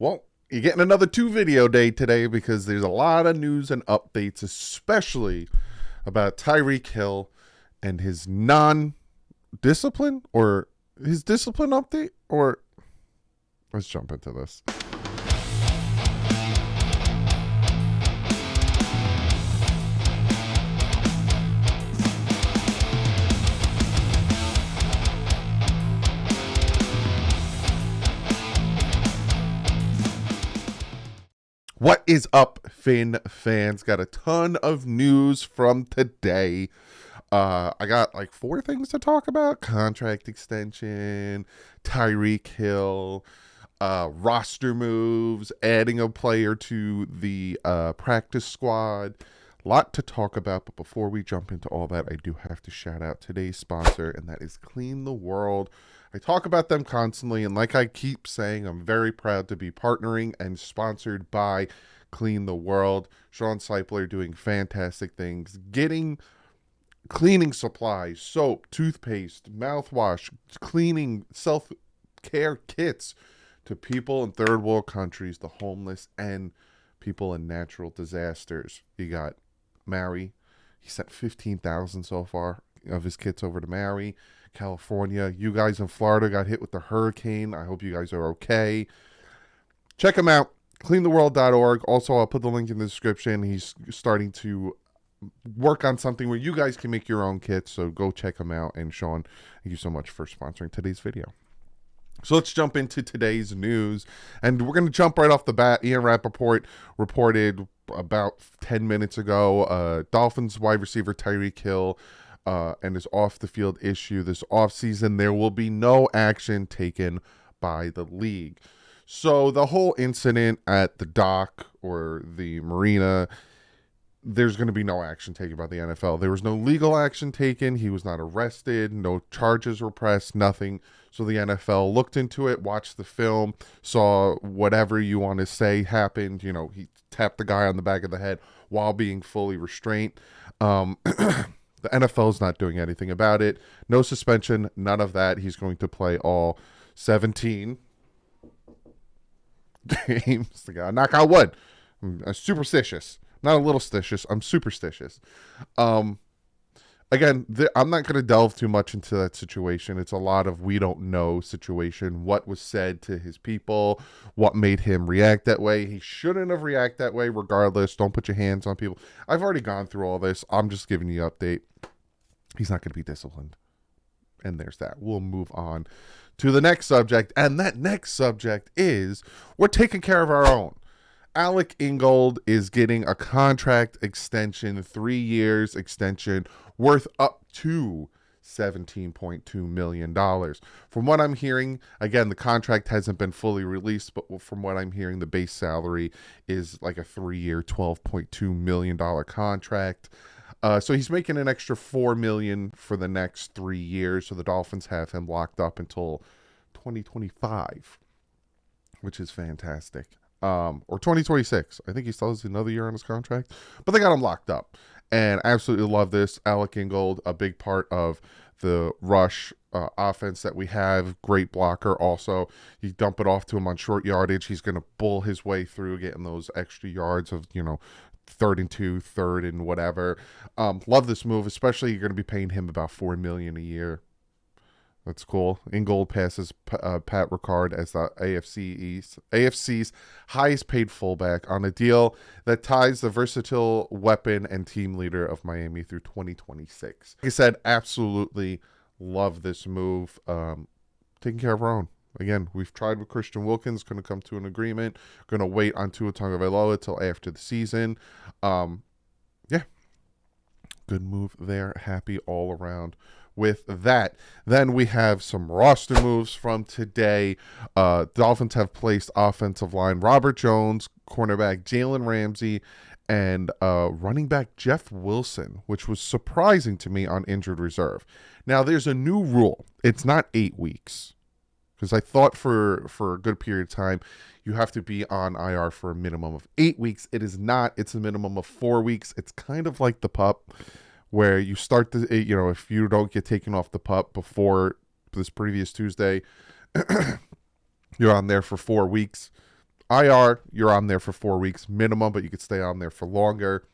Well, you're getting another 2 video day today because there's a lot of news and updates, especially about Tyreek Hill and his non-discipline or his discipline update. Or let's jump into this. What is up, Finn fans? Got a ton of news from today. I got like 4 things to talk about: contract extension, Tyreek Hill, roster moves, adding a player to the practice squad. A lot to talk about, but before we jump into all that, I do have to shout out today's sponsor, and that is Clean the World. I talk about them constantly, and like I keep saying, I'm very proud to be partnering and sponsored by Clean the World. Sean Seipler doing fantastic things, getting cleaning supplies, soap, toothpaste, mouthwash, cleaning, self-care kits to people in third world countries, the homeless, and people in natural disasters. You got Maui. He sent 15,000 so far of his kits over to Maui, California. You guys in Florida got hit with the hurricane. I hope you guys are okay. Check him out, cleantheworld.org. Also, I'll put the link in the description. He's starting to work on something where you guys can make your own kits, so go check him out. And Sean, thank you so much for sponsoring today's video. So let's jump into today's news, and we're going to jump right off the bat. Ian Rappaport reported about 10 minutes ago, Dolphins wide receiver Tyreek Hill and his off-the-field issue this offseason. There will be no action taken by the league. So the whole incident at the dock or the marina, there's going to be no action taken by the NFL. There was no legal action taken. He was not arrested. No charges were pressed, nothing. So the NFL looked into it, watched the film, saw whatever you want to say happened. You know, he tapped the guy on the back of the head while being fully restrained. The NFL is not doing anything about it. No suspension, none of that. He's going to play all 17 games. Knock on wood. I'm superstitious. Not a little stitious. I'm superstitious. Again, I'm not going to delve too much into that situation. It's a lot of we don't know situation. What was said to his people? What made him react that way? He shouldn't have reacted that way regardless. Don't put your hands on people. I've already gone through all this. I'm just giving you an update. He's not going to be disciplined. And there's that. We'll move on to the next subject. And that next subject is we're taking care of our own. Alec Ingold is getting a contract extension, 3 years extension, worth up to $17.2 million. From what I'm hearing, again, the contract hasn't been fully released, but from what I'm hearing, the base salary is like a 3-year, $12.2 million contract. So he's making an extra $4 million for the next 3 years. So the Dolphins have him locked up until 2025, which is fantastic. Or 2026. I think he still has another year on his contract, but they got him locked up. And I absolutely love this. Alec Ingold, a big part of the rush offense that we have. Great blocker. Also, you dump it off to him on short yardage. He's going to bull his way through getting those extra yards of, 3rd and 2, 3rd and whatever. Love this move, especially you're going to be paying him about $4 million a year. That's cool. Ingold passes Pat Ricard as the AFC's highest paid fullback on a deal that ties the versatile weapon and team leader of Miami through 2026. Like I said, absolutely love this move. Taking care of our own. Again, we've tried with Christian Wilkins, going to come to an agreement. Going to wait on Tua Tagovailoa till after the season. Yeah, good move there. Happy all around with that. Then we have some roster moves from today. Dolphins have placed offensive line Robert Jones, cornerback Jalen Ramsey, and running back Jeff Wilson, which was surprising to me, on injured reserve. Now, there's a new rule. It's not 8 weeks, because I thought for a good period of time you have to be on IR for a minimum of 8 weeks. It is not. It's a minimum of 4 weeks. It's kind of like the PUP, where you start the, if you don't get taken off the PUP before this previous Tuesday, you're on there for 4 weeks. IR, you're on there for 4 weeks minimum, but you could stay on there for longer.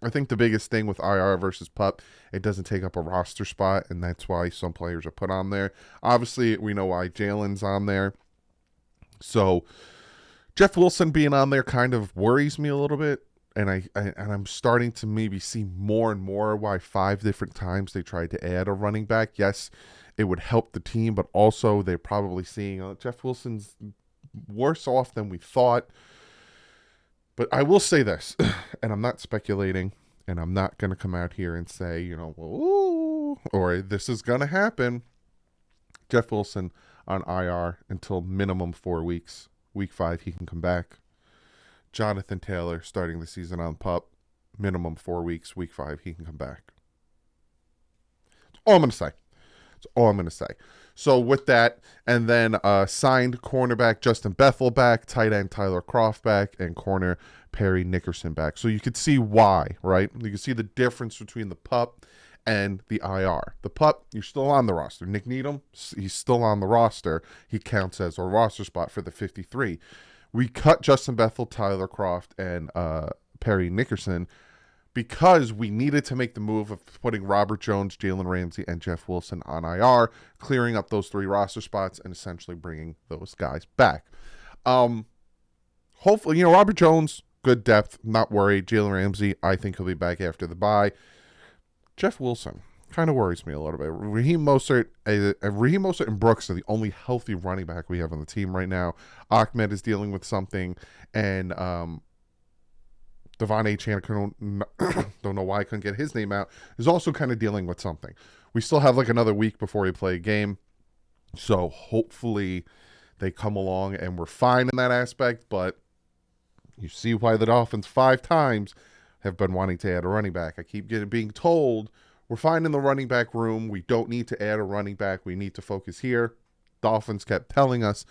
I think the biggest thing with IR versus PUP, it doesn't take up a roster spot, and that's why some players are put on there. Obviously, we know why Jalen's on there. So Jeff Wilson being on there kind of worries me a little bit, and I'm starting to maybe see more and more why 5 different times they tried to add a running back. Yes, it would help the team, but also they're probably seeing Jeff Wilson's worse off than we thought. But I will say this, and I'm not speculating, and I'm not going to come out here and say, ooh, or this is going to happen. Jeff Wilson on IR until minimum 4 weeks. Week 5, he can come back. Jonathan Taylor starting the season on PUP. Minimum 4 weeks. Week 5, he can come back. That's all I'm going to say. That's all I'm going to say. So with that, and then signed cornerback Justin Bethel back, tight end Tyler Croft back, and corner Perry Nickerson back. So you could see why, right? You can see the difference between the PUP and the IR. The PUP, you're still on the roster. Nick Needham, he's still on the roster. He counts as a roster spot for the 53. We cut Justin Bethel, Tyler Croft, and Perry Nickerson because we needed to make the move of putting Robert Jones, Jalen Ramsey, and Jeff Wilson on IR, clearing up those 3 roster spots, and essentially bringing those guys back. Hopefully, Robert Jones, good depth, not worried. Jalen Ramsey, I think he'll be back after the bye. Jeff Wilson kind of worries me a little bit. Raheem Mostert and Brooks are the only healthy running back we have on the team right now. Ahmed is dealing with something, and Devon Achane, don't know why I couldn't get his name out, is also kind of dealing with something. We still have like another week before we play a game, so hopefully they come along and we're fine in that aspect, but you see why the Dolphins 5 times have been wanting to add a running back. I keep being told we're fine in the running back room. We don't need to add a running back. We need to focus here. Dolphins kept telling us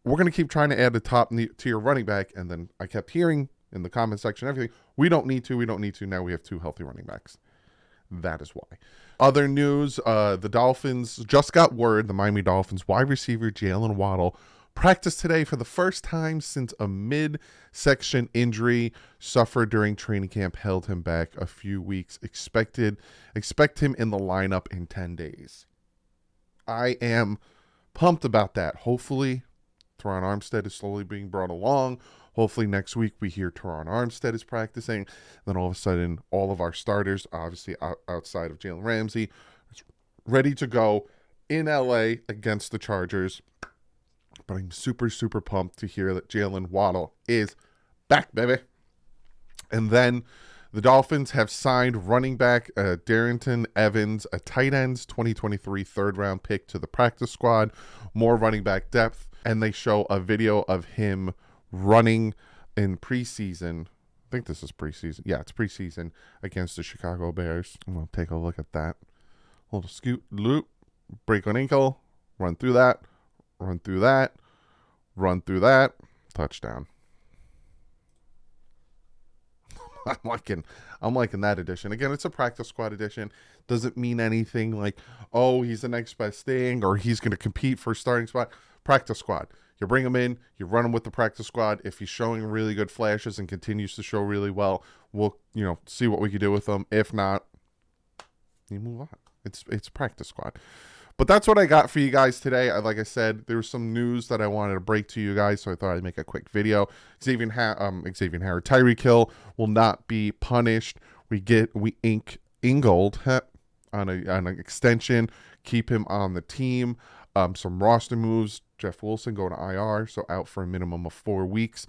we're going to keep trying to add a top tier running back, and then I kept hearing in the comment section, everything, we don't need to. Now we have 2 healthy running backs. That is why. Other news, the Dolphins just got word, the Miami Dolphins wide receiver Jalen Waddle practiced today for the first time since a midsection injury suffered during training camp held him back a few weeks. Expect him in the lineup in 10 days. I am pumped about that. Hopefully, Teron Armstead is slowly being brought along. Hopefully next week we hear Teron Armstead is practicing. Then all of a sudden, all of our starters, obviously outside of Jalen Ramsey, is ready to go in LA against the Chargers. But I'm super, super pumped to hear that Jalen Waddle is back, baby. And then the Dolphins have signed running back Darrington Evans, a tight ends 2023 third-round pick to the practice squad. More running back depth. And they show a video of him running in preseason. I think this is preseason. Yeah, it's preseason against the Chicago Bears. I'm going to take a look at that. Little scoot, loop, break an ankle, run through that, touchdown. I'm liking that edition. Again, it's a practice squad edition. Doesn't mean anything like, oh, he's the next best thing or he's going to compete for a starting spot. Practice squad. You bring him in, you run him with the practice squad. If he's showing really good flashes and continues to show really well, we'll, see what we can do with him. If not, you move on. It's practice squad. But that's what I got for you guys today. Like I said, there was some news that I wanted to break to you guys, so I thought I'd make a quick video. Xavier Howard, Tyreek Hill will not be punished. We ink Ingold on an extension, keep him on the team. Some roster moves. Jeff Wilson going to IR, so out for a minimum of 4 weeks.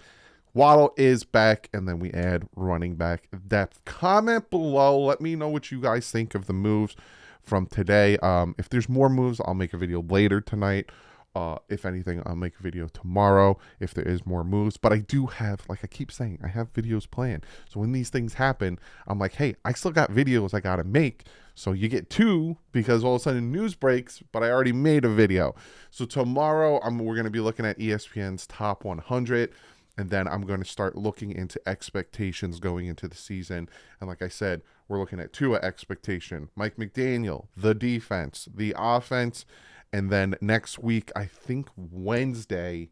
Waddle is back, and then we add running back depth. Comment below. Let me know what you guys think of the moves from today. If there's more moves, I'll make a video later tonight. If anything, I'll make a video tomorrow if there is more moves. But I do have, like I keep saying, I have videos planned. So when these things happen, I'm like, hey, I still got videos I got to make. So you get 2 because all of a sudden news breaks, but I already made a video. So tomorrow we're going to be looking at ESPN's top 100. And then I'm going to start looking into expectations going into the season. And like I said, we're looking at Tua expectation, Mike McDaniel, the defense, the offense. And then next week, I think Wednesday,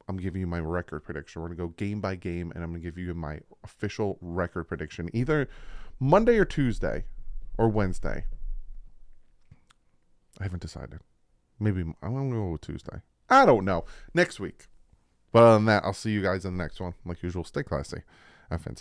I'm giving you my record prediction. We're going to go game by game, and I'm going to give you my official record prediction, either Monday or Tuesday or Wednesday. I haven't decided. Maybe I'm going to go with Tuesday. I don't know. Next week. But other than that, I'll see you guys in the next one. Like usual, stay classy. Have fun.